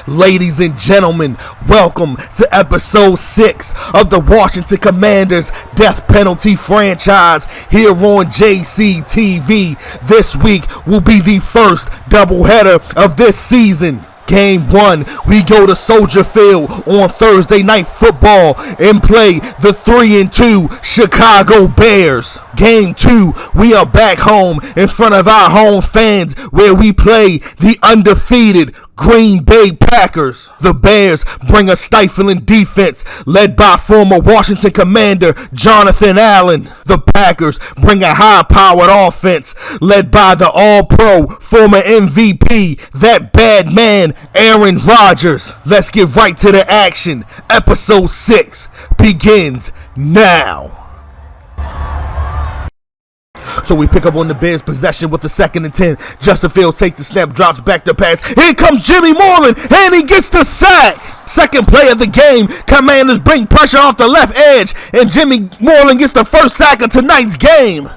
Ladies and gentlemen, welcome to episode 6 of the Washington Commanders Death Penalty franchise here on JCTV. This week will be the first doubleheader of this season. Game 1, we go to Soldier Field on Thursday Night Football and play the 3-2 Chicago Bears. Game 2, we are back home in front of our home fans where we play the undefeated Green Bay Packers. The Bears bring a stifling defense led by former Washington Commander Jonathan Allen. The Packers bring a high-powered offense led by the All-Pro former MVP, that bad man, Aaron Rodgers. Let's get right to the action. Episode 6 begins now. So we pick up on the Bears' possession with the 2nd and 10. Justin Fields takes the snap, drops back to pass. Here comes Jimmy Moreland, and he gets the sack. Second play of the game, Commanders bring pressure off the left edge, and Jimmy Moreland gets the first sack of tonight's game.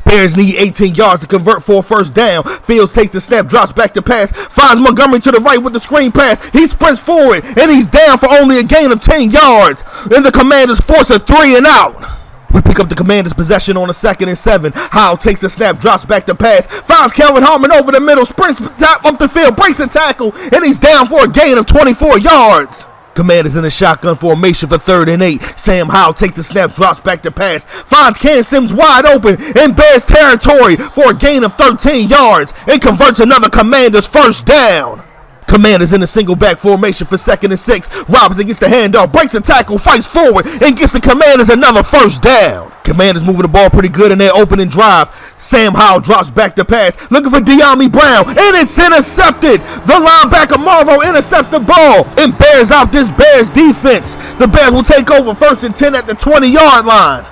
Bears need 18 yards to convert for a first down. Fields takes the snap, drops back to pass, finds Montgomery to the right with the screen pass. He sprints forward, and he's down for only a gain of 10 yards. And the Commanders force a 3 and out. We pick up the Commanders' possession on a 2nd and 7. Howell takes the snap, drops back to pass, finds Kelvin Harmon over the middle, sprints up the field, breaks a tackle, and he's down for a gain of 24 yards. Commanders in a shotgun formation for 3rd and 8. Sam Howell takes the snap, drops back to pass, finds Ken Sims wide open in Bears territory for a gain of 13 yards, and converts another Commanders first down. Commanders in a single back formation for 2nd and 6. Robinson gets the handoff, breaks a tackle, fights forward, and gets the Commanders another first down. Commanders moving the ball pretty good in their opening drive. Sam Howell drops back to pass, looking for De'Ami Brown, and it's intercepted. The linebacker Morrow intercepts the ball and bears out this Bears defense. The Bears will take over 1st and 10 at the 20-yard line.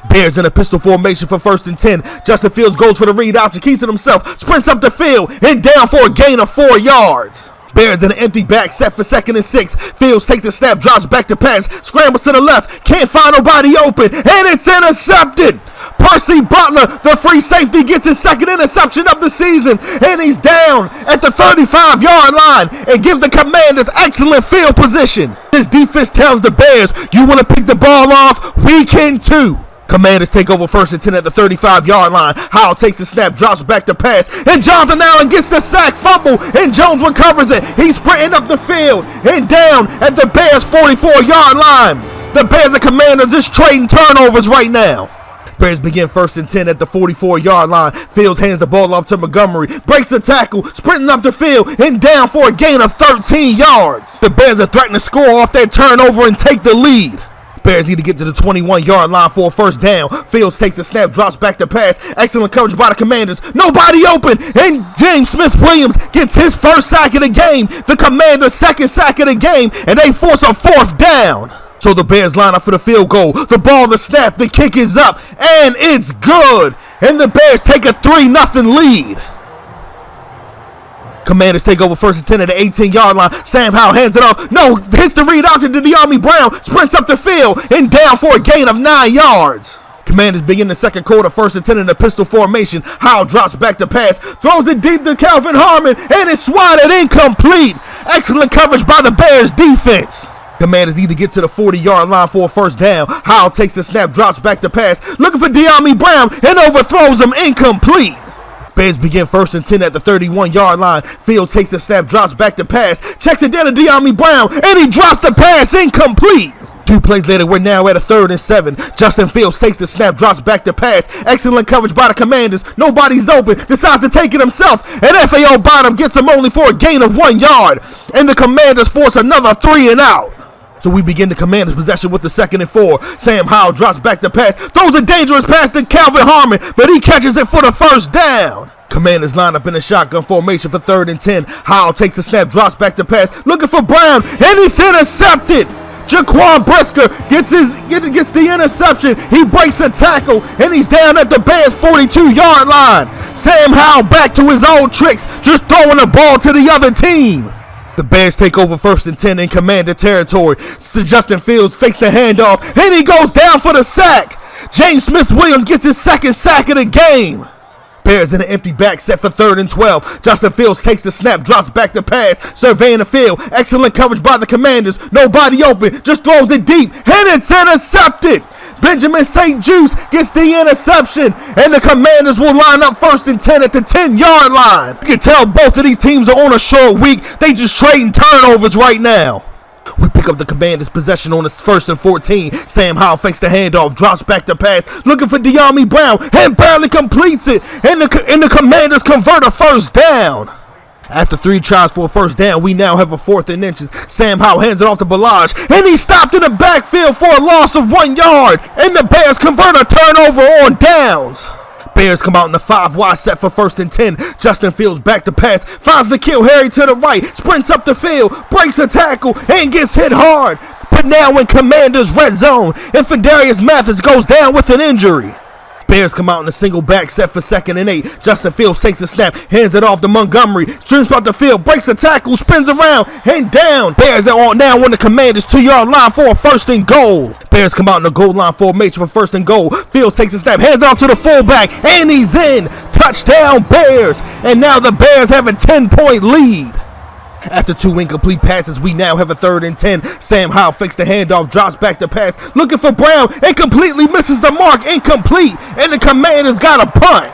Bears in a pistol formation for 1st and 10. Justin Fields goes for the read out, keeps it himself, sprints up the field, and down for a gain of 4 yards. Bears in an empty back set for 2nd and 6. Fields takes a snap, drops back to pass, scrambles to the left, can't find nobody open, and it's intercepted. Percy Butler, the free safety, gets his 2nd interception of the season, and he's down at the 35-yard line and gives the Commanders excellent field position. This defense tells the Bears, you want to pick the ball off? We can too. Commanders take over 1st and 10 at the 35-yard line. Howell takes the snap, drops back to pass, and Jonathan Allen gets the sack, fumble, and Jones recovers it. He's sprinting up the field and down at the Bears' 44-yard line. The Bears and Commanders is trading turnovers right now. Bears begin 1st and 10 at the 44-yard line. Fields hands the ball off to Montgomery, breaks the tackle, sprinting up the field, and down for a gain of 13 yards. The Bears are threatening to score off that turnover and take the lead. Bears need to get to the 21-yard line for a first down. Fields takes the snap, drops back to pass. Excellent coverage by the Commanders. Nobody open, and James Smith-Williams gets his first sack of the game. The Commanders' 2nd sack of the game, and they force a 4th down. So the Bears line up for the field goal. The ball, the snap, the kick is up, and it's good. And the Bears take a 3-0 lead. Commanders take over 1st and 10 at the 18-yard line. Sam Howell hands it off. No, hits the read out to De'Ami Brown. Sprints up the field and down for a gain of 9 yards. Commanders begin the 2nd quarter, 1st and 10 in the pistol formation. Howell drops back to pass, throws it deep to Kelvin Harmon, and it's swatted incomplete. Excellent coverage by the Bears defense. Commanders need to get to the 40-yard line for a first down. Howell takes the snap, drops back to pass, looking for De'Ami Brown, and overthrows him incomplete. Bears begin 1st and 10 at the 31-yard line. Fields takes the snap, drops back to pass, checks it down to De'Ami Brown, and he drops the pass incomplete. 2 plays later, we're now at a 3rd and 7. Justin Fields takes the snap, drops back to pass. Excellent coverage by the Commanders. Nobody's open, decides to take it himself, and FAO Bottom gets him only for a gain of 1 yard. And the Commanders force another 3 and out. So we begin the Commanders' possession with the 2nd and 4. Sam Howell drops back to pass, throws a dangerous pass to Kelvin Harmon, but he catches it for the first down. Commanders line up in a shotgun formation for 3rd and 10. Howell takes the snap, drops back to pass, looking for Brown, and he's intercepted. Jaquan Brisker gets the interception. He breaks a tackle, and he's down at the Bears' 42-yard line. Sam Howell back to his old tricks, just throwing the ball to the other team. The Bears take over 1st and 10 in Commander territory. So Justin Fields fakes the handoff, and he goes down for the sack. James Smith-Williams gets his 2nd sack of the game. Bears in an empty back set for 3rd and 12. Justin Fields takes the snap, drops back to pass, surveying the field. Excellent coverage by the Commanders. Nobody open, just throws it deep, and it's intercepted. Benjamin St. Juice gets the interception, and the Commanders will line up 1st and 10 at the 10-yard line. You can tell both of these teams are on a short week. They just trading turnovers right now. We pick up the Commanders' possession on the 1st and 14. Sam Howell fakes the handoff, drops back to pass, looking for De'Ami Brown, and barely completes it. And the Commanders convert a 1st down. After 3 tries for a 1st down, we now have a 4th and inches. Sam Howell hands it off to Ballage, and he's stopped in the backfield for a loss of 1 yard. And the Bears convert a turnover on downs. Bears come out in the 5 wide set for 1st and 10. Justin Fields back to pass, finds N'Keal Harry to the right, sprints up the field, breaks a tackle, and gets hit hard. But now in Commanders' red zone, and Fidarius Mathis goes down with an injury. Bears come out in a single back set for 2nd and 8. Justin Fields takes a snap, hands it off to Montgomery, streams out the field, breaks a tackle, spins around, and down. Bears are on now on the Commanders' 2-yard line for a 1st and goal. Bears come out in the goal line formation for 1st and goal. Fields takes a snap, hands it off to the fullback, and he's in. Touchdown Bears, and now the Bears have a 10-point lead. After 2 incomplete passes, we now have a 3rd and 10. Sam Howell fakes the handoff, drops back to pass, looking for Brown, and completely misses the mark, incomplete, and the Commanders got a punt.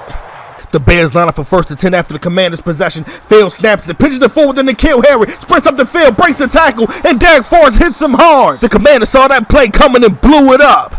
The Bears line up for 1st and 10 after the Commanders' possession. Fields snaps it, pitches it forward to N'Keal Harry, sprints up the field, breaks the tackle, and Derek Forrest hits him hard. The Commanders saw that play coming and blew it up.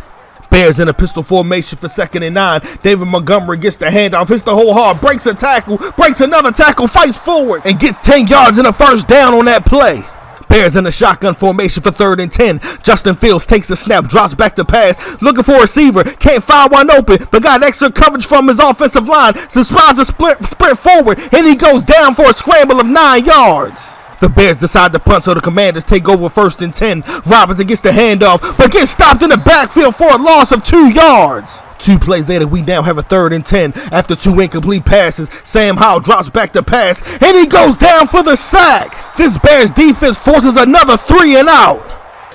Bears in a pistol formation for 2nd and 9. David Montgomery gets the handoff, hits the hole hard, breaks a tackle, breaks another tackle, fights forward, and gets 10 yards and a 1st down on that play. Bears in a shotgun formation for 3rd and 10. Justin Fields takes the snap, drops back to pass, looking for a receiver, can't find one open, but got extra coverage from his offensive line, so spots a sprint forward, and he goes down for a scramble of 9 yards. The Bears decide to punt, so the Commanders take over 1st and 10. Robinson gets the handoff, but gets stopped in the backfield for a loss of 2 yards. 2 plays later, we now have a 3rd and 10. After 2 incomplete passes, Sam Howell drops back to pass, and he goes down for the sack. This Bears defense forces another 3 and out.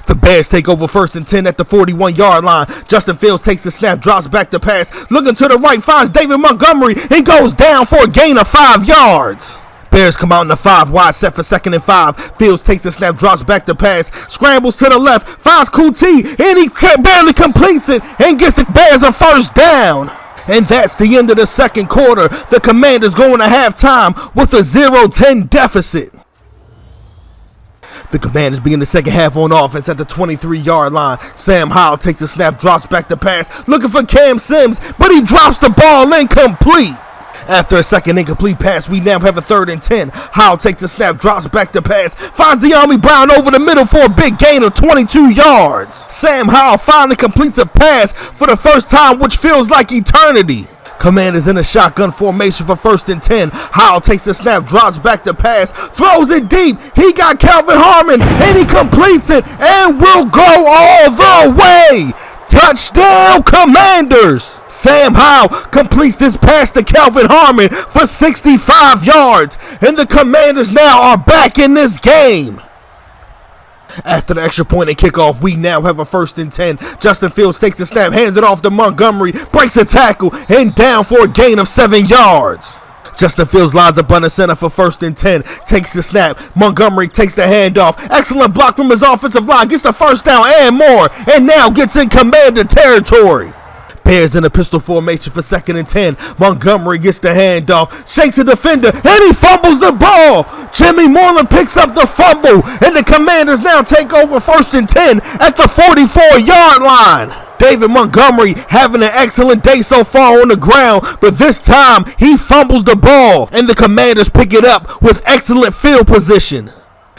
The Bears take over 1st and 10 at the 41-yard line. Justin Fields takes the snap, drops back to pass, looking to the right, finds David Montgomery, and goes down for a gain of 5 yards. Bears come out in the 5 wide set for 2nd and 5. Fields takes the snap, drops back to pass, scrambles to the left, finds Kuti, and he barely completes it and gets the Bears a 1st down. And that's the end of the 2nd quarter. The Commanders going to halftime with a 0-10 deficit. The Commanders begin the 2nd half on offense at the 23-yard line. Sam Howell takes the snap, drops back to pass, looking for Cam Sims, but he drops the ball incomplete. After a 2nd incomplete pass, we now have a 3rd and 10. Howell takes the snap, drops back to pass, finds De'Ami Brown over the middle for a big gain of 22 yards. Sam Howell finally completes a pass for the first time, which feels like eternity. Commanders in a shotgun formation for 1st and 10. Howell takes the snap, drops back to pass, throws it deep. He got Calvin Harmon, and he completes it, and will go all the way. Touchdown Commanders! Sam Howell completes this pass to Calvin Harmon for 65 yards, and the Commanders now are back in this game. After the extra point and kickoff, we now have a 1st and 10. Justin Fields takes the snap, hands it off to Montgomery, breaks a tackle, and down for a gain of 7 yards. Justin Fields lines up under center for 1st and 10. Takes the snap. Montgomery takes the handoff. Excellent block from his offensive line. Gets the 1st down and more. And now gets in Commander territory. Bears in a pistol formation for 2nd and 10. Montgomery gets the handoff. Shakes a defender. And he fumbles the ball. Jimmy Moreland picks up the fumble. And the Commanders now take over 1st and 10 at the 44-yard line. David Montgomery having an excellent day so far on the ground, but this time he fumbles the ball, and the Commanders pick it up with excellent field position.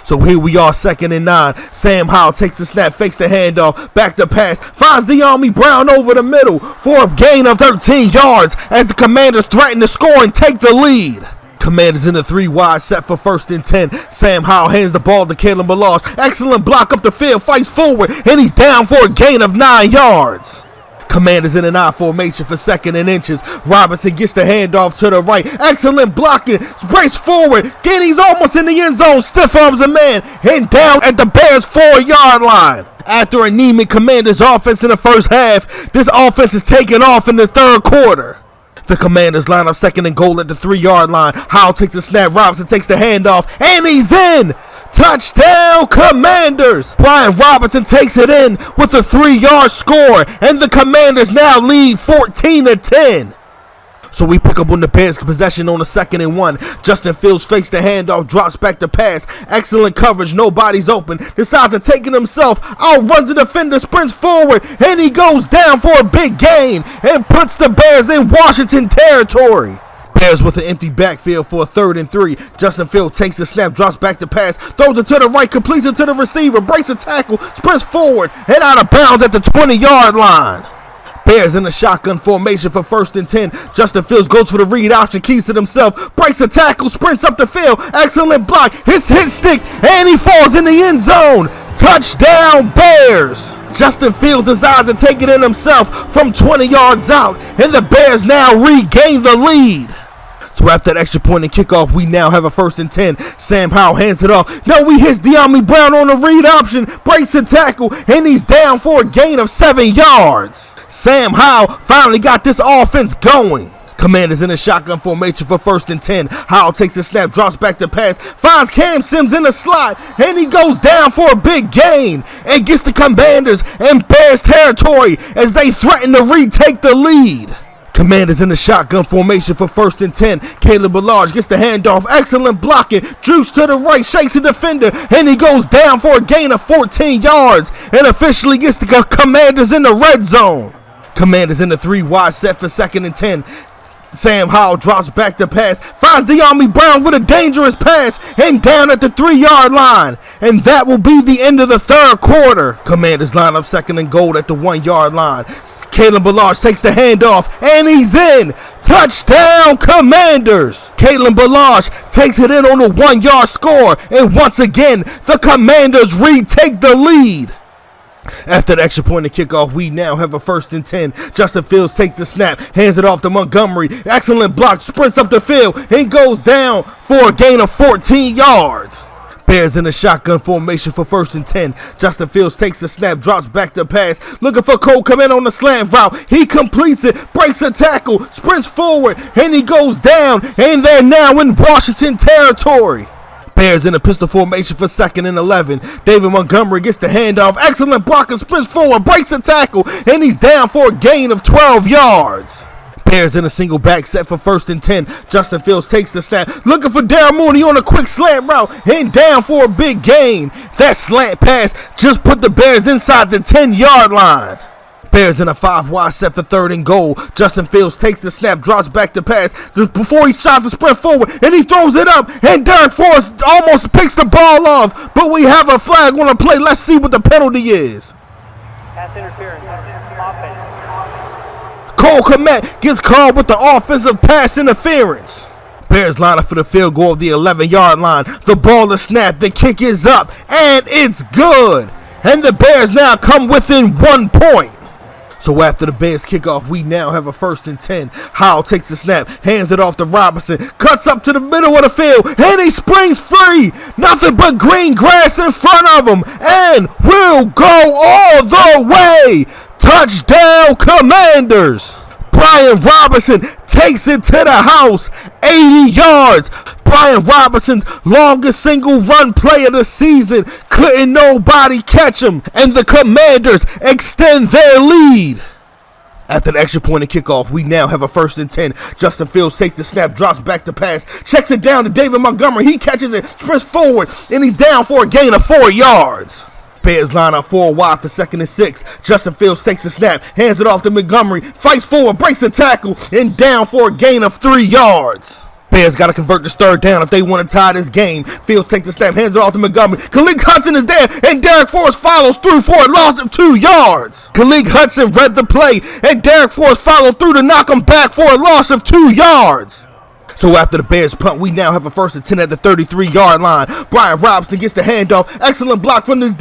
So here we are, 2nd and 9. Sam Howell takes the snap, fakes the handoff, back to pass, finds De'Ami Brown over the middle for a gain of 13 yards as the Commanders threaten to score and take the lead. Commanders in a 3 wide set for 1st and 10. Sam Howell hands the ball to Kalen Ballage. Excellent block up the field, fights forward, and he's down for a gain of 9 yards. Commanders in an I formation for 2nd and inches. Robinson gets the handoff to the right. Excellent blocking, breaks forward, and he's almost in the end zone. Stiff arms a man, and down at the Bears' 4-yard line. After anemic Commanders offense in the first half, this offense is taking off in the 3rd quarter. The Commanders line up second and goal at the 3-yard line. Howell takes the snap. Robinson takes the handoff, and he's in. Touchdown, Commanders! Brian Robinson takes it in with a 3-yard score, and the Commanders now lead 14-10. So we pick up on the Bears possession on a 2nd and 1. Justin Fields fakes the handoff, drops back the pass. Excellent coverage, nobody's open. Decides to take it himself, outruns the defender, sprints forward, and he goes down for a big gain and puts the Bears in Washington territory. Bears with an empty backfield for a 3rd and 3. Justin Fields takes the snap, drops back the pass, throws it to the right, completes it to the receiver, breaks a tackle, sprints forward, and out of bounds at the 20-yard line. Bears in a shotgun formation for 1st and 10. Justin Fields goes for the read option, keys it himself, breaks a tackle, sprints up the field, excellent block, his hit stick, and he falls in the end zone. Touchdown, Bears! Justin Fields decides to take it in himself from 20 yards out, and the Bears now regain the lead. So after that extra point and kickoff, we now have a 1st and 10. Sam Howell hands it off. No, he hits De'Ami Brown on the read option, breaks a tackle, and he's down for a gain of 7 yards. Sam Howell finally got this offense going. Commanders in a shotgun formation for 1st and 10. Howell takes the snap, drops back the pass, finds Cam Sims in the slot, and he goes down for a big gain and gets the Commanders in Bears territory as they threaten to retake the lead. Commanders in the shotgun formation for 1st and 10. Caleb Ballage gets the handoff. Excellent blocking. Juice to the right. Shakes the defender. And he goes down for a gain of 14 yards. And officially gets the Commanders in the red zone. Commanders in the 3-wide set for 2nd and 10. Sam Howell drops back the pass, finds De'Ami Brown with a dangerous pass, and down at the 3-yard line. And that will be the end of the 3rd quarter. Commanders line up 2nd and goal at the 1-yard line. Caleb Ballage takes the handoff, and he's in. Touchdown, Commanders! Caleb Ballage takes it in on a 1-yard score, and once again, the Commanders retake the lead. After the extra point and kickoff, we now have a 1st and 10. Justin Fields takes the snap, hands it off to Montgomery. Excellent block, sprints up the field, and goes down for a gain of 14 yards. Bears in a shotgun formation for 1st and 10. Justin Fields takes the snap, drops back the pass, looking for Cole Kmet on the slant route. He completes it, breaks a tackle, sprints forward, and he goes down, and they're now in Washington territory. Bears in a pistol formation for 2nd and 11. David Montgomery gets the handoff. Excellent blocker, sprints forward, breaks a tackle, and he's down for a gain of 12 yards. Bears in a single back set for 1st and 10. Justin Fields takes the snap, looking for Darren Mooney on a quick slant route, and down for a big gain. That slant pass just put the Bears inside the 10-yard line. Bears in a 5-wide set for 3rd and goal. Justin Fields takes the snap, drops back the pass before he tries to sprint forward, and he throws it up, and Derek Forrest almost picks the ball off, but we have a flag on the play. Let's see what the penalty is. Pass interference. Offense. Cole Kmet gets called with the offensive pass interference. Bears line up for the field goal of the 11-yard line. The ball is snapped, the kick is up, and it's good. And the Bears now come within 1 point. So after the Bears kickoff, we now have a 1st and 10. Howell takes the snap, hands it off to Robinson, cuts up to the middle of the field, and he springs free. Nothing but green grass in front of him, and will go all the way. Touchdown, Commanders! Brian Robinson takes it to the house, 80 yards. Brian Robinson's longest single run play of the season. Couldn't nobody catch him, and the Commanders extend their lead. After the extra point and kickoff, we now have a 1st and 10. Justin Fields takes the snap, drops back the pass, checks it down to David Montgomery. He catches it, sprints forward, and he's down for a gain of 4 yards. Bears line up 4 wide for 2nd and 6. Justin Fields takes the snap, hands it off to Montgomery, fights forward, breaks a tackle, and down for a gain of 3 yards. Bears got to convert this 3rd down if they want to tie this game. Fields takes the snap, hands it off to Montgomery. Khalid Hudson is there, and Derek Forrest follows through for a loss of 2 yards. Khalid Hudson read the play, and Derek Forrest followed through to knock him back for a loss of 2 yards. So after the Bears punt, we now have a 1st and 10 at the 33-yard line. Brian Robinson gets the handoff. Excellent block from his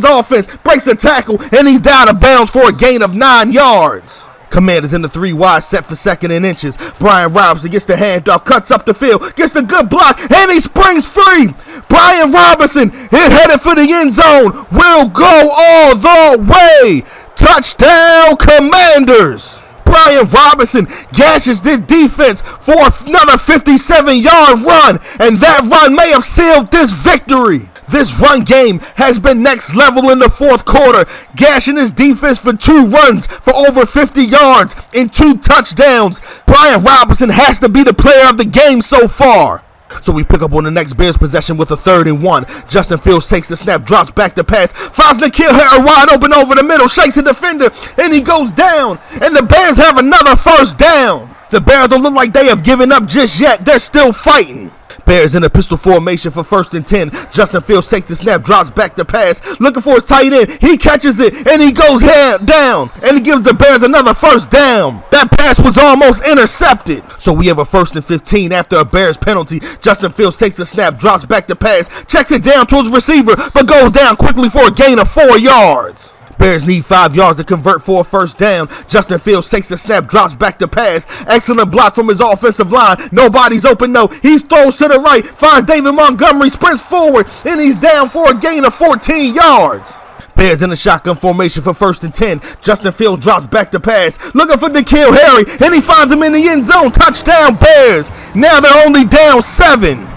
offense. Breaks a tackle, and he's down of bounds for a gain of 9 yards. Commanders in the 3-wide set for 2nd and inches. Brian Robinson gets the handoff, cuts up the field, gets the good block, and he springs free. Brian Robinson is headed for the end zone. Will go all the way. Touchdown, Commanders. Brian Robinson gashes this defense for another 57-yard run, and that run may have sealed this victory. This run game has been next level in the fourth quarter, gashing his defense for 2 runs for over 50 yards and 2 touchdowns. Brian Robinson has to be the player of the game so far. So we pick up on the next Bears possession with a 3rd and 1. Justin Fields takes the snap, drops back to pass, finds N'Keal Harry wide open over the middle, shakes the defender, and he goes down. And the Bears have another first down. The Bears don't look like they have given up just yet. They're still fighting. Bears in a pistol formation for 1st and 10. Justin Fields takes the snap, drops back to pass, looking for his tight end. He catches it, and he goes down, and he gives the Bears another first down. That pass was almost intercepted. So we have a 1st and 15 after a Bears penalty. Justin Fields takes the snap, drops back to pass, checks it down towards the receiver, but goes down quickly for a gain of 4 yards. Bears need 5 yards to convert for a first down. Justin Fields takes the snap, drops back to pass. Excellent block from his offensive line. Nobody's open, no. He throws to the right, finds David Montgomery, sprints forward, and he's down for a gain of 14 yards. Bears in a shotgun formation for 1st and 10. Justin Fields drops back to pass, looking for N'Keal Harry, and he finds him in the end zone. Touchdown, Bears. Now they're only down 7.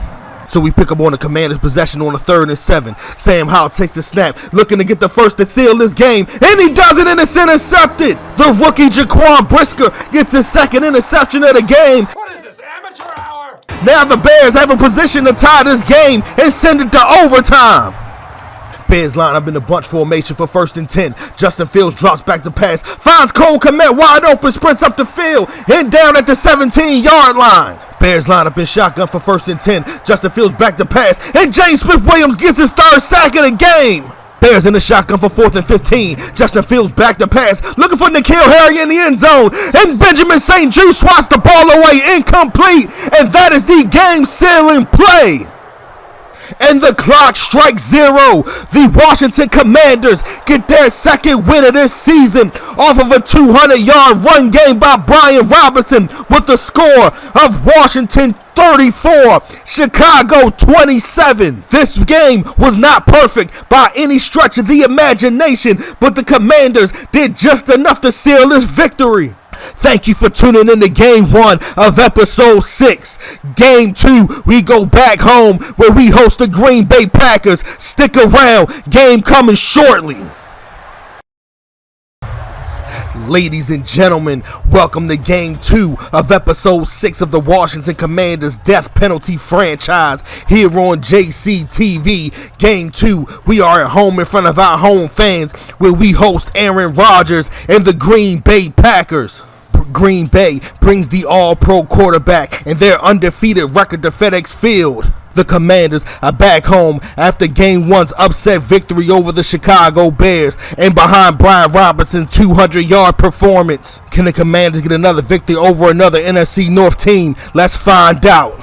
So we pick up on the Commanders' possession on a 3rd and 7. Sam Howell takes the snap, looking to get the first to seal this game, and he does it, and it's intercepted. The rookie Jaquan Brisker gets his 2nd interception of the game. What is this, amateur hour? Now the Bears have a position to tie this game and send it to overtime. Bears line up in the bunch formation for 1st and 10. Justin Fields drops back to pass, finds Cole Kmet wide open, sprints up the field, and down at the 17-yard line. Bears line up in shotgun for 1st and 10. Justin Fields back to pass, and James Smith-Williams gets his 3rd sack of the game. Bears in the shotgun for 4th and 15. Justin Fields back to pass, looking for N'Keal Harry in the end zone, and Benjamin St. Juste swats the ball away, incomplete, and that is the game-sealing play. And the clock strikes 0. The Washington Commanders get their 2nd win of this season off of a 200-yard run game by Brian Robinson with the score of Washington 34, Chicago 27. This game was not perfect by any stretch of the imagination, but the Commanders did just enough to seal this victory. Thank you for tuning in to Game 1 of Episode 6. Game 2, we go back home where we host the Green Bay Packers. Stick around, game coming shortly. Ladies and gentlemen, welcome to Game 2 of Episode 6 of the Washington Commanders Death Penalty franchise here on JCTV. Game 2, we are at home in front of our home fans where we host Aaron Rodgers and the Green Bay Packers. Green Bay brings the all-pro quarterback and their undefeated record to FedEx Field. The Commanders are back home after Game 1's upset victory over the Chicago Bears and behind Brian Robinson's 200-yard performance. Can the Commanders get another victory over another NFC North team? Let's find out.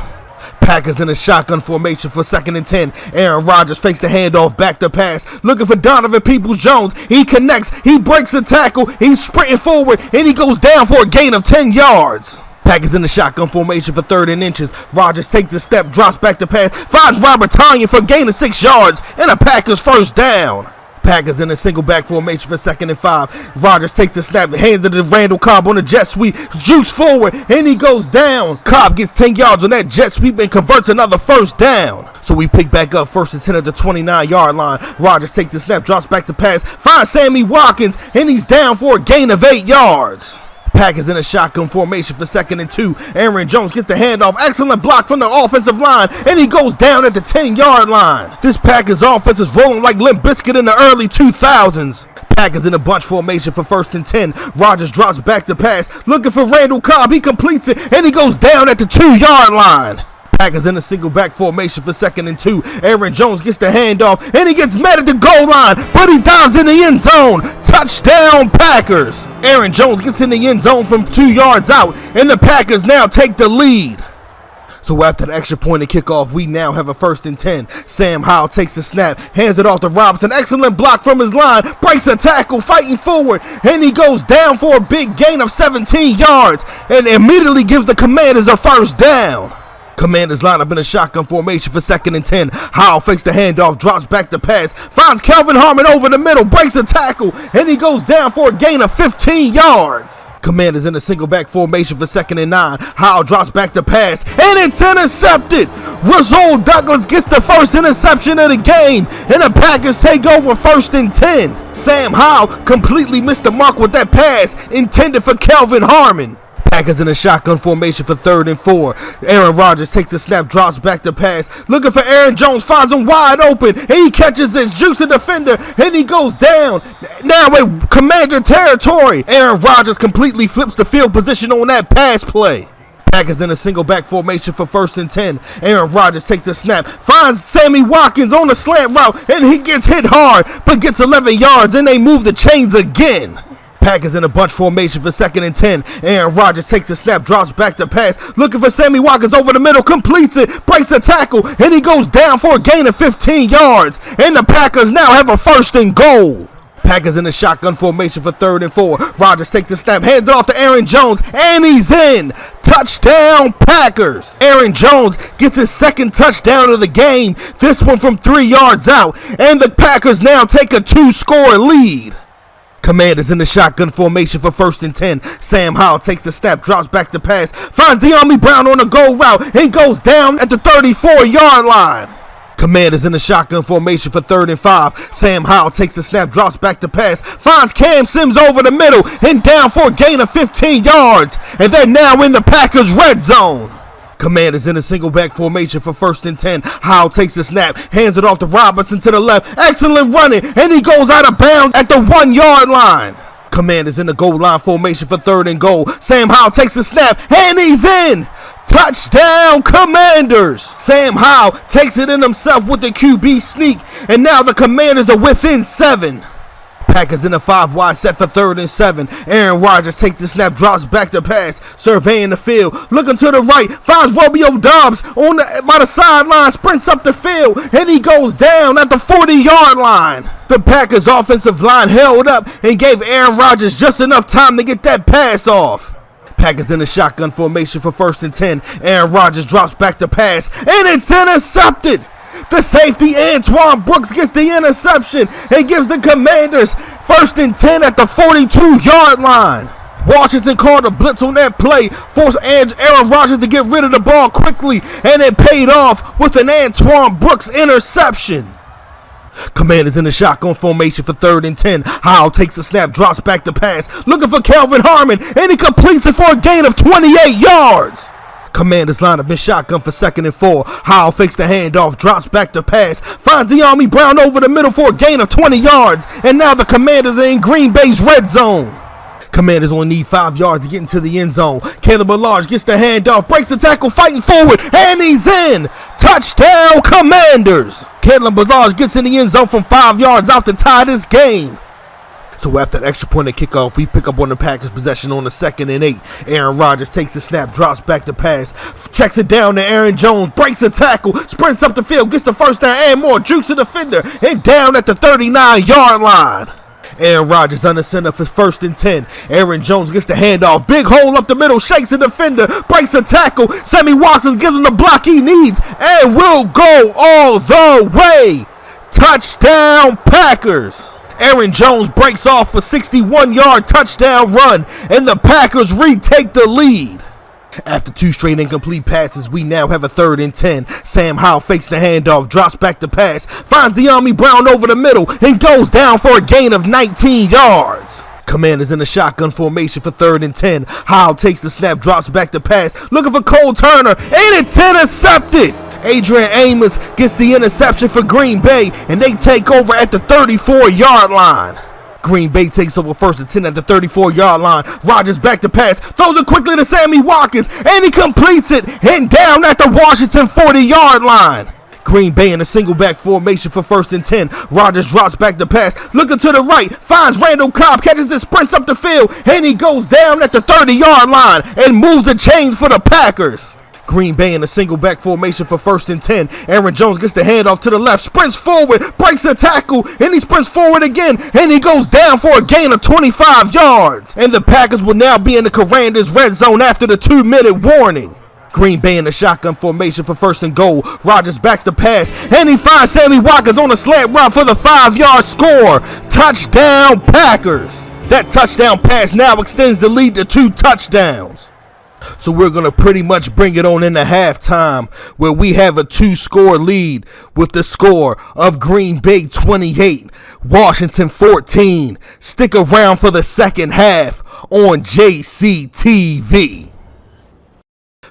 Packers in a shotgun formation for 2nd and 10. Aaron Rodgers fakes the handoff back to pass, looking for Donovan Peoples-Jones. He connects, he breaks the tackle, he's sprinting forward, and he goes down for a gain of 10 yards. Packers in the shotgun formation for 3rd and inches. Rodgers takes a step, drops back to pass, finds Robert Tonyan for a gain of 6 yards, and a Packers first down. Packers in a single back formation for 2nd and 5. Rodgers takes a snap, hands it to Randall Cobb on a jet sweep, jukes forward, and he goes down. Cobb gets 10 yards on that jet sweep and converts another first down. So we pick back up 1st and 10 at the 29-yard line. Rodgers takes a snap, drops back to pass, finds Sammy Watkins, and he's down for a gain of 8 yards. Packers in a shotgun formation for 2nd and 2. Aaron Jones gets the handoff. Excellent block from the offensive line, and he goes down at the 10-yard line. This Packers offense is rolling like Limp Bizkit in the early 2000s. Packers in a bunch formation for 1st and 10. Rodgers drops back to pass, looking for Randall Cobb. He completes it, and he goes down at the 2-yard line. Packers in a single back formation for 2nd and 2. Aaron Jones gets the handoff, and he gets met at the goal line, but he dives in the end zone. Touchdown, Packers. Aaron Jones gets in the end zone from 2 yards out, and the Packers now take the lead. So after the extra point and kickoff, we now have a 1st and 10. Sam Howell takes the snap, hands it off to Robinson. Excellent block from his line, breaks a tackle, fighting forward, and he goes down for a big gain of 17 yards, and immediately gives the Commanders a first down. Commanders line up in a shotgun formation for 2nd and 10. Howell fakes the handoff, drops back to pass, finds Kelvin Harmon over the middle, breaks a tackle, and he goes down for a gain of 15 yards. Commanders in a single back formation for 2nd and 9. Howell drops back to pass, and it's intercepted. Rasul Douglas gets the first interception of the game, and the Packers take over 1st and 10. Sam Howell completely missed the mark with that pass intended for Kelvin Harmon. Packers in a shotgun formation for 3rd and 4. Aaron Rodgers takes the snap, drops back to pass, looking for Aaron Jones, finds him wide open, and he catches his juicy defender, and he goes down. Now in Commander territory. Aaron Rodgers completely flips the field position on that pass play. Packers in a single back formation for 1st and 10. Aaron Rodgers takes a snap, finds Sammy Watkins on the slant route, and he gets hit hard, but gets 11 yards, and they move the chains again. Packers in a bunch formation for 2nd and 10. Aaron Rodgers takes a snap, drops back to pass, looking for Sammy Watkins over the middle, completes it, breaks a tackle, and he goes down for a gain of 15 yards. And the Packers now have a 1st and goal. Packers in a shotgun formation for 3rd and 4. Rodgers takes a snap, hands it off to Aaron Jones, and he's in. Touchdown Packers. Aaron Jones gets his 2nd touchdown of the game, this one from 3 yards out, and the Packers now take a 2-score lead. Commanders in the shotgun formation for 1st and 10. Sam Howell takes the snap, drops back to pass, finds De'Ami Brown on the go route, and goes down at the 34-yard line. Commanders in the shotgun formation for 3rd and 5. Sam Howell takes the snap, drops back to pass, finds Cam Sims over the middle, and down for a gain of 15 yards. And they're now in the Packers' red zone. Commanders in a single back formation for 1st and 10. Howell takes the snap, hands it off to Robinson to the left. Excellent running, and he goes out of bounds at the 1-yard line. Commanders in the goal line formation for 3rd and goal. Sam Howell takes the snap, and he's in. Touchdown Commanders! Sam Howell takes it in himself with the QB sneak, and now the Commanders are within 7. Packers in a 5-wide set for 3rd and 7. Aaron Rodgers takes the snap, drops back to pass, surveying the field, looking to the right, finds Romeo Doubs by the sideline, sprints up the field, and he goes down at the 40-yard line. The Packers offensive line held up and gave Aaron Rodgers just enough time to get that pass off. Packers in a shotgun formation for 1st and 10. Aaron Rodgers drops back to pass, and it's intercepted. The safety, Antoine Brooks, gets the interception and gives the Commanders 1st and 10 at the 42-yard line. Washington called a blitz on that play, forced Aaron Rodgers to get rid of the ball quickly, and it paid off with an Antoine Brooks interception. Commanders in the shotgun formation for 3rd and 10. Howell takes the snap, drops back to pass, looking for Kelvin Harmon, and he completes it for a gain of 28 yards. Commanders line up in shotgun for 2nd and 4. Howell fakes the handoff, drops back to pass, finds De'Ami Brown over the middle for a gain of 20 yards, and now the Commanders are in Green Bay's red zone. Commanders only need 5 yards to get into the end zone. Caleb Ballage gets the handoff, breaks the tackle, fighting forward, and he's in. Touchdown Commanders. Caleb Ballage gets in the end zone from 5 yards out to tie this game. So after that extra point at kickoff, we pick up on the Packers' possession on the 2nd and 8. Aaron Rodgers takes the snap, drops back to pass, checks it down to Aaron Jones, breaks a tackle, sprints up the field, gets the first down and more, jukes the defender, and down at the 39-yard line. Aaron Rodgers under center for 1st and 10. Aaron Jones gets the handoff, big hole up the middle, shakes the defender, breaks a tackle. Sammy Watkins gives him the block he needs, and will go all the way. Touchdown Packers. Aaron Jones breaks off a 61-yard touchdown run, and the Packers retake the lead. After 2 straight incomplete passes, we now have a 3rd and 10. Sam Howell fakes the handoff, drops back to pass, finds De'Ami Brown over the middle, and goes down for a gain of 19 yards. Commanders in a shotgun formation for 3rd and 10. Howell takes the snap, drops back to pass, looking for Cole Turner, and it's intercepted. Adrian Amos gets the interception for Green Bay, and they take over at the 34-yard line. Green Bay takes over 1st and 10 at the 34-yard line. Rodgers back to pass, throws it quickly to Sammy Watkins, and he completes it, and down at the Washington 40-yard line. Green Bay in a single back formation for 1st and 10. Rodgers drops back to pass, looking to the right, finds Randall Cobb, catches it, sprints up the field, and he goes down at the 30-yard line and moves the chains for the Packers. Green Bay in a single back formation for 1st and 10. Aaron Jones gets the handoff to the left, sprints forward, breaks a tackle, and he sprints forward again, and he goes down for a gain of 25 yards. And the Packers will now be in the Commanders' red zone after the 2-minute warning. Green Bay in the shotgun formation for 1st and goal. Rodgers backs the pass, and he finds Sammy Watkins on a slant route for the 5-yard score. Touchdown, Packers. That touchdown pass now extends the lead to 2 touchdowns. So we're going to pretty much bring it on into halftime, where we have a 2-score lead with the score of Green Bay 28, Washington 14. Stick around for the second half on JCTV.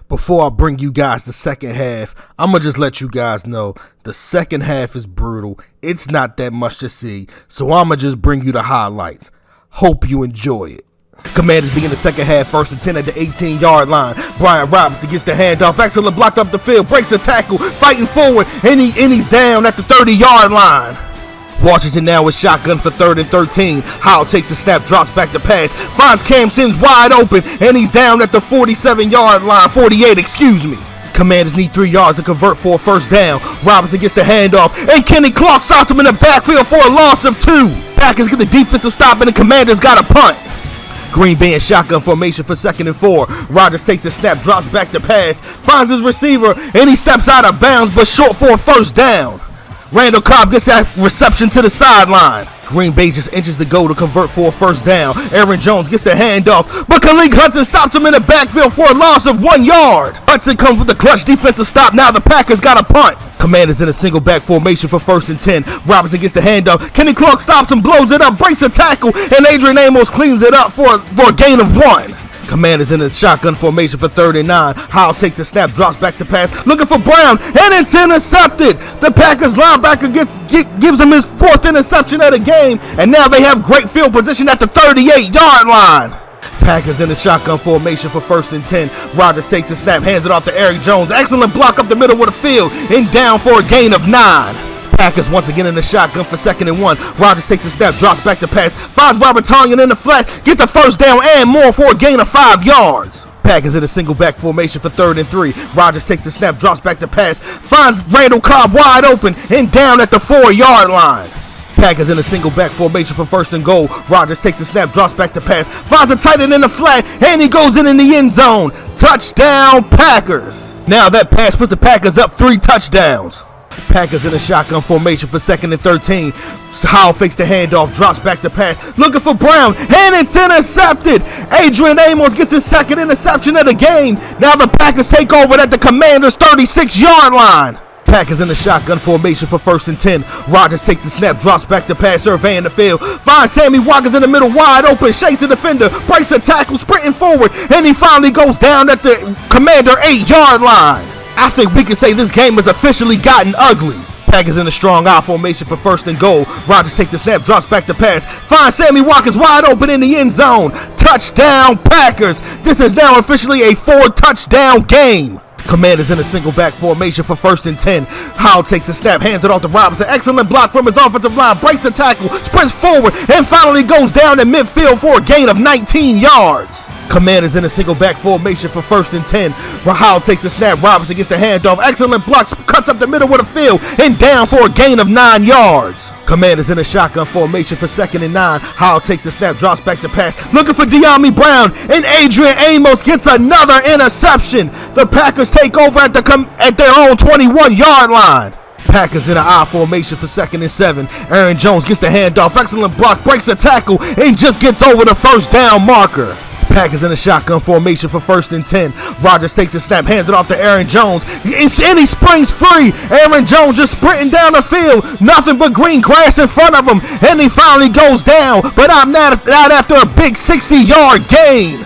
Before I bring you guys the second half, I'm going to just let you guys know the second half is brutal. It's not that much to see, so I'm going to just bring you the highlights. Hope you enjoy it. Commanders begin the second half, 1st and 10 at the 18-yard line. Brian Robinson gets the handoff. Excellent blocked up the field, breaks a tackle, fighting forward, and he's down at the 30-yard line. Washington now with shotgun for 3rd and 13. Howell takes the snap, drops back to pass, finds Cam Sims wide open, and he's down at the 47-yard line, 48, excuse me. Commanders need 3 yards to convert for a 1st down. Robinson gets the handoff, and Kenny Clark stops him in the backfield for a loss of 2. Packers get the defensive stop, and the Commanders got a punt. Green Bay in shotgun formation for 2nd and 4. Rodgers takes the snap, drops back to pass, finds his receiver, and he steps out of bounds, but short for a 1st down. Randall Cobb gets that reception to the sideline. Green Bay just inches to go to convert for a 1st down. Aaron Jones gets the handoff, but Khalil Hudson stops him in the backfield for a loss of 1 yard. Hudson comes with the clutch defensive stop. Now the Packers got a punt. Commanders in a single back formation for 1st and 10. Robinson gets the handoff. Kenny Clark stops him, blows it up, breaks a tackle, and Adrian Amos cleans it up for a gain of 1. Commanders in a shotgun formation for 3rd and 9. Howell takes a snap, drops back to pass, looking for Brown, and it's intercepted. The Packers linebacker gives him his 4th interception of the game, and now they have great field position at the 38-yard line. Packers in a shotgun formation for 1st and 10. Rodgers takes a snap, hands it off to Eric Jones. Excellent block up the middle of the field, and down for a gain of 9. Packers once again in the shotgun for 2nd and 1. Rodgers takes a snap, drops back to pass, finds Robert Tonyan in the flat, get the 1st down and more for a gain of 5 yards. Packers in a single back formation for 3rd and 3. Rodgers takes a snap, drops back to pass, finds Randall Cobb wide open and down at the 4-yard line. Packers in a single back formation for 1st and goal. Rodgers takes a snap, drops back to pass, finds a tight end in the flat, and he goes in the end zone. Touchdown, Packers. Now that pass puts the Packers up 3 touchdowns. Packers in a shotgun formation for 2nd and 13. Howell fakes the handoff, drops back to pass, looking for Brown, and it's intercepted. Adrian Amos gets his 2nd interception of the game. Now the Packers take over at the Commanders' 36-yard line. Packers in the shotgun formation for 1st and 10. Rodgers takes the snap, drops back to pass, surveying the field, finds Sammy Watkins in the middle, wide open, shakes the defender, breaks a tackle, sprinting forward, and he finally goes down at the Commander 8-yard line. I think we can say this game has officially gotten ugly. Packers in a strong I formation for 1st and goal. Rodgers takes the snap, drops back to pass, finds Sammy Watkins wide open in the end zone. Touchdown, Packers. This is now officially a 4-touchdown game. Commanders in a single back formation for 1st and 10. Howell takes a snap, hands it off to Robinson. Excellent block from his offensive line, breaks a tackle, sprints forward, and finally goes down in midfield for a gain of 19 yards. Commanders in a single back formation for 1st and 10. Howell takes a snap, Robinson gets the handoff. Excellent blocks, cuts up the middle of the field, and down for a gain of 9 yards. Commanders in a shotgun formation for 2nd and 9. Howell takes a snap, drops back to pass, looking for De'Ami Brown, and Adrian Amos gets another interception. The Packers take over at their own 21-yard line. Packers in an I formation for 2nd and 7. Aaron Jones gets the handoff, excellent block, breaks a tackle, and just gets over the 1st down marker. Packers in a shotgun formation for 1st and 10. Rodgers takes a snap, hands it off to Aaron Jones, and he springs free. Aaron Jones just sprinting down the field, nothing but green grass in front of him, and he finally goes down, but not after a big 60-yard gain.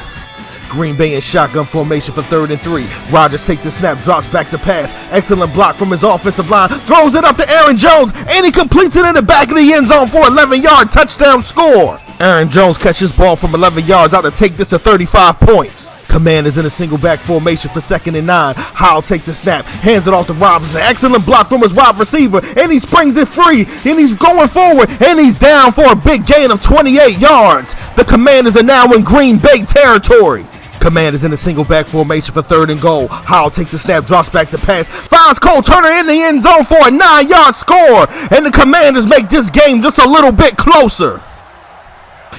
Green Bay in shotgun formation for 3rd and 3. Rodgers takes the snap, drops back to pass. Excellent block from his offensive line, throws it up to Aaron Jones, and he completes it in the back of the end zone for an 11-yard touchdown score. Aaron Jones catches ball from 11 yards out to take this to 35 points. Commanders in a single back formation for 2nd and 9. Howell takes a snap, hands it off to Robinson. Excellent block from his wide receiver, and he springs it free, and he's going forward, and he's down for a big gain of 28 yards. The Commanders are now in Green Bay territory. Commanders in a single back formation for 3rd and goal. Howell takes a snap, drops back to pass, finds Cole Turner in the end zone for a 9-yard score, and the Commanders make this game just a little bit closer.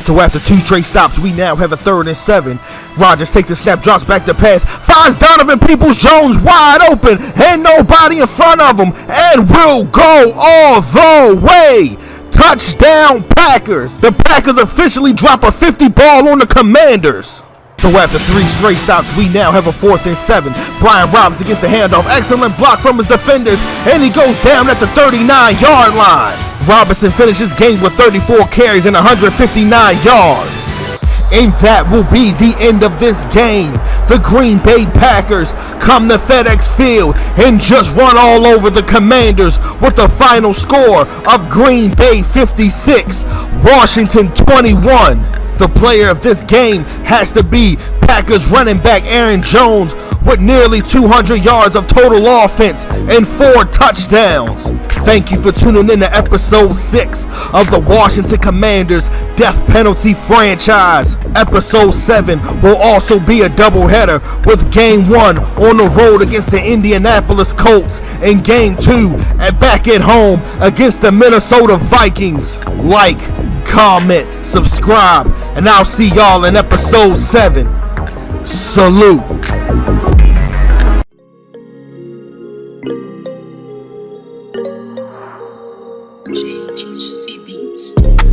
So after 2 straight stops, we now have a 3rd and 7. Rodgers takes a snap, drops back to pass, finds Donovan Peoples-Jones wide open, and nobody in front of him, and will go all the way. Touchdown Packers. The Packers officially drop a 50 ball on the Commanders. So after 3 straight stops, we now have a 4th and 7. Brian Robinson gets the handoff. Excellent block from his defenders, and he goes down at the 39-yard line. Robinson finishes game with 34 carries and 159 yards. And that will be the end of this game. The Green Bay Packers come to FedEx Field and just run all over the Commanders with the final score of Green Bay 56, Washington 21. The player of this game has to be Packers running back Aaron Jones with nearly 200 yards of total offense and 4 touchdowns. Thank you for tuning in to episode 6 of the Washington Commanders Death Penalty franchise. Episode 7 will also be a doubleheader with game 1 on the road against the Indianapolis Colts and game 2 back at home against the Minnesota Vikings. Like, comment, subscribe, and I'll see y'all in episode 7. Salute. GHC Beats.